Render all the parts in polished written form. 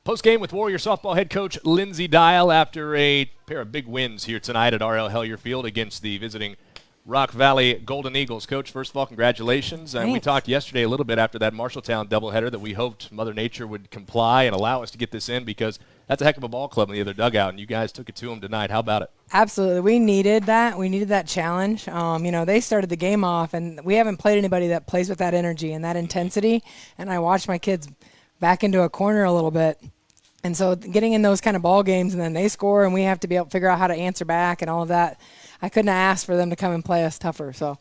Postgame with Warrior softball head coach Lindsay Diehl after a pair of big wins here tonight at R.L. Hellier Field against the visiting Rock Valley Golden Eagles. Coach, first of all, congratulations. We talked yesterday a little bit after that Marshalltown doubleheader that we hoped Mother Nature would comply and allow us to get this in because that's a heck of a ball club in the other dugout, and you guys took it to them tonight. How about it? Absolutely. We needed that. We needed that challenge. They started the game off, and we haven't played anybody that plays with that energy and that intensity, and I watched my kids back into a corner a little bit. And so getting in those kind of ball games and then they score and we have to be able to figure out how to answer back and all of that, I couldn't ask for them to come and play us tougher. So.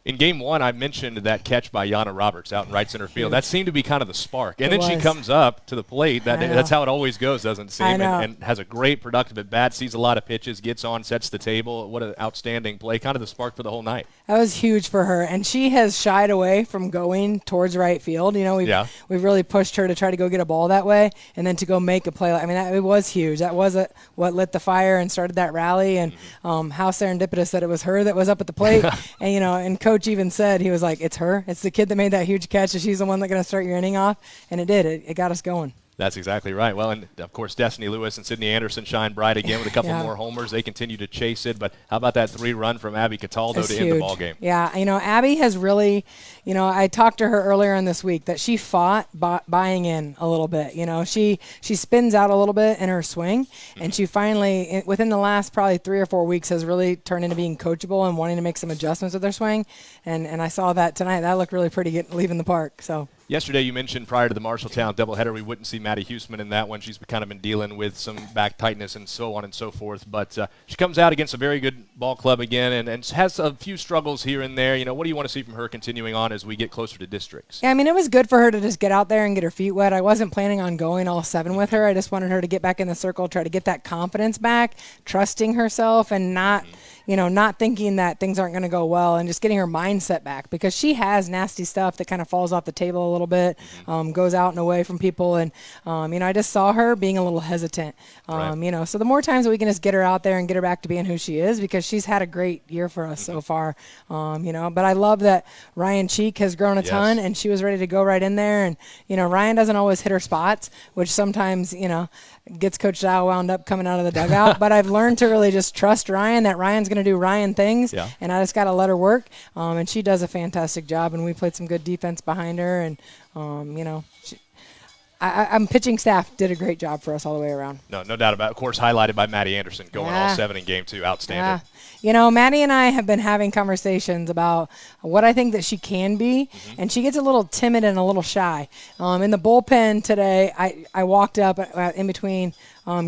In game one, I mentioned that catch by Yana Roberts out in right center field. That seemed to be kind of the spark. And then she comes up to the plate. That's how it always goes, doesn't it seem? And has a great productive at bat, sees a lot of pitches, gets on, sets the table. What an outstanding play. Kind of the spark for the whole night. That was huge for her. And she has shied away from going towards right field. We've really pushed her to try to go get a ball that way and then to go make a play. It was huge. That was what lit the fire and started that rally. And how serendipitous that it was her that was up at the plate. And Coach even said, he was like, it's her. It's the kid that made that huge catch. She's the one that's going to start your inning off. And it did. It got us going. That's exactly right. Well, and, of course, Destiny Lewis and Sydney Anderson shine bright again with a couple more homers. They continue to chase it. But how about that 3-run from Abby Cataldo to end the ball game? Yeah, Abby has really, I talked to her earlier in this week that she fought buying in a little bit. She spins out a little bit in her swing, and she finally, within the last probably 3 or 4 weeks, has really turned into being coachable and wanting to make some adjustments with her swing. And I saw that tonight. That looked really pretty leaving the park. So. Yesterday you mentioned prior to the Marshalltown doubleheader we wouldn't see Maddie Huseman in that one. She's kind of been dealing with some back tightness and so on and so forth. But she comes out against a very good ball club again and has a few struggles here and there. What do you want to see from her continuing on as we get closer to districts? Yeah, it was good for her to just get out there and get her feet wet. I wasn't planning on going all 7 with her. I just wanted her to get back in the circle, try to get that confidence back, trusting herself and not thinking that things aren't going to go well and just getting her mindset back because she has nasty stuff that kind of falls off the table a little bit, goes out and away from people. And, I just saw her being a little hesitant, so the more times that we can just get her out there and get her back to being who she is because she's had a great year for us so far, but I love that Ryan Cheek has grown a ton and she was ready to go right in there. And, Ryan doesn't always hit her spots, which sometimes, gets Coach Dowell wound up coming out of the dugout. But I've learned to really just trust Ryan, that Ryan's going to do Ryan things, and I just got to let her work. And she does a fantastic job, and we played some good defense behind her. And, I'm pitching staff did a great job for us all the way around. No doubt about it. Of course, highlighted by Maddie Anderson going all 7 in game 2. Outstanding. Maddie and I have been having conversations about what I think that she can be, and she gets a little timid and a little shy. In the bullpen today, I walked up in between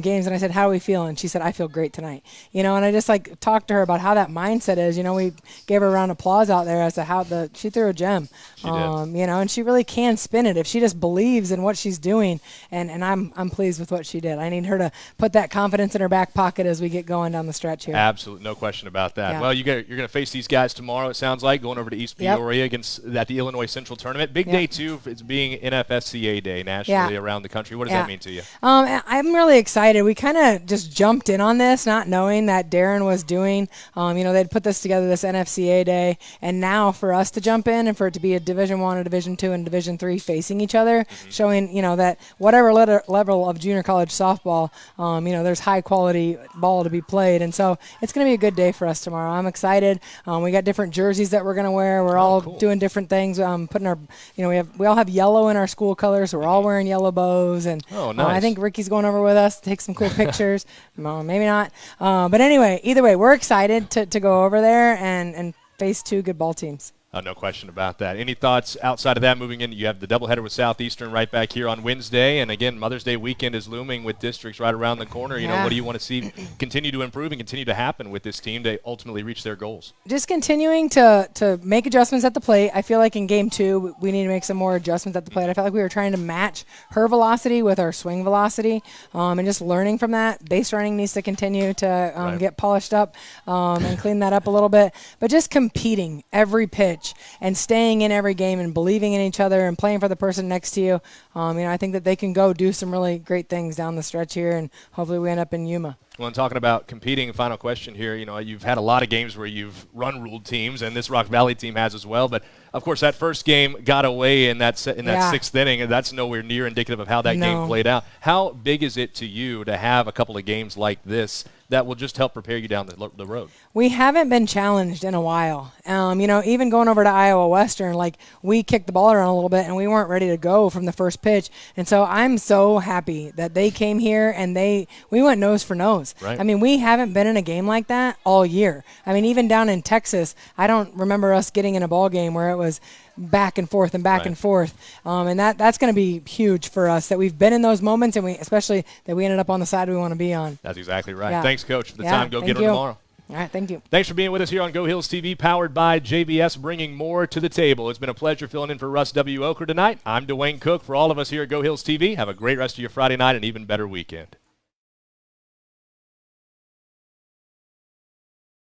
games and I said, how are we feeling? She said, I feel great tonight. And I just talked to her about how that mindset is. We gave her a round of applause out there as to how she threw a gem. She did. And she really can spin it if she just believes in what she's doing. And I'm pleased with what she did. I need her to put that confidence in her back pocket as we get going down the stretch here. Absolutely, no question about that. Yeah. Well, you're going to face these guys tomorrow, it sounds like, going over to East Peoria against the Illinois Central Tournament. Big day, too. It's being NFSCA Day nationally around the country. What does that mean to you? I'm really excited. We kind of just jumped in on this, not knowing that Darren was doing, they'd put this together, this NFCA Day, and now for us to jump in and for it to be a Division I, a Division II, and Division III facing each other, showing, that whatever level of junior college softball, there's high-quality ball to be played, and so it's going to be a good day for us tomorrow. I'm excited. We got different jerseys that we're going to wear. We're all doing different things, putting our, we all have yellow in our school colors, so we're all wearing yellow bows, and nice. I think Ricky's going over with us to take some cool pictures. Maybe not. But anyway, either way, we're excited to go over there and face 2 good ball teams. No question about that. Any thoughts outside of that moving in? You have the doubleheader with Southeastern right back here on Wednesday. And, again, Mother's Day weekend is looming with districts right around the corner. What do you want to see continue to improve and continue to happen with this team to ultimately reach their goals? Just continuing to make adjustments at the plate. I feel like in Game 2 we need to make some more adjustments at the plate. I felt like we were trying to match her velocity with our swing velocity and just learning from that. Base running needs to continue to get polished up and clean that up a little bit. But just competing every pitch. pitch and staying in every game and believing in each other and playing for the person next to you, I think that they can go do some really great things down the stretch here, and hopefully we end up in Yuma. Well, and talking about competing, final question here, you've had a lot of games where you've run-ruled teams, and this Rock Valley team has as well. But, of course, that first game got away in that sixth inning, and that's nowhere near indicative of how that game played out. How big is it to you to have a couple of games like this that will just help prepare you down the road? We haven't been challenged in a while. Even going over to Iowa Western, we kicked the ball around a little bit, and we weren't ready to go from the first pitch. And so I'm so happy that they came here, and we went nose for nose. Right. We haven't been in a game like that all year. Even down in Texas, I don't remember us getting in a ball game where it was back and forth and back and forth. And that's going to be huge for us, that we've been in those moments, and especially that we ended up on the side we want to be on. That's exactly right. Yeah. Thanks, Coach, for the time. Go get her tomorrow. All right, thank you. Thanks for being with us here on GoHillsTV, powered by JBS, bringing more to the table. It's been a pleasure filling in for Russ W. Oker tonight. I'm Dewayne Cook. For all of us here at GoHillsTV, have a great rest of your Friday night and even better weekend.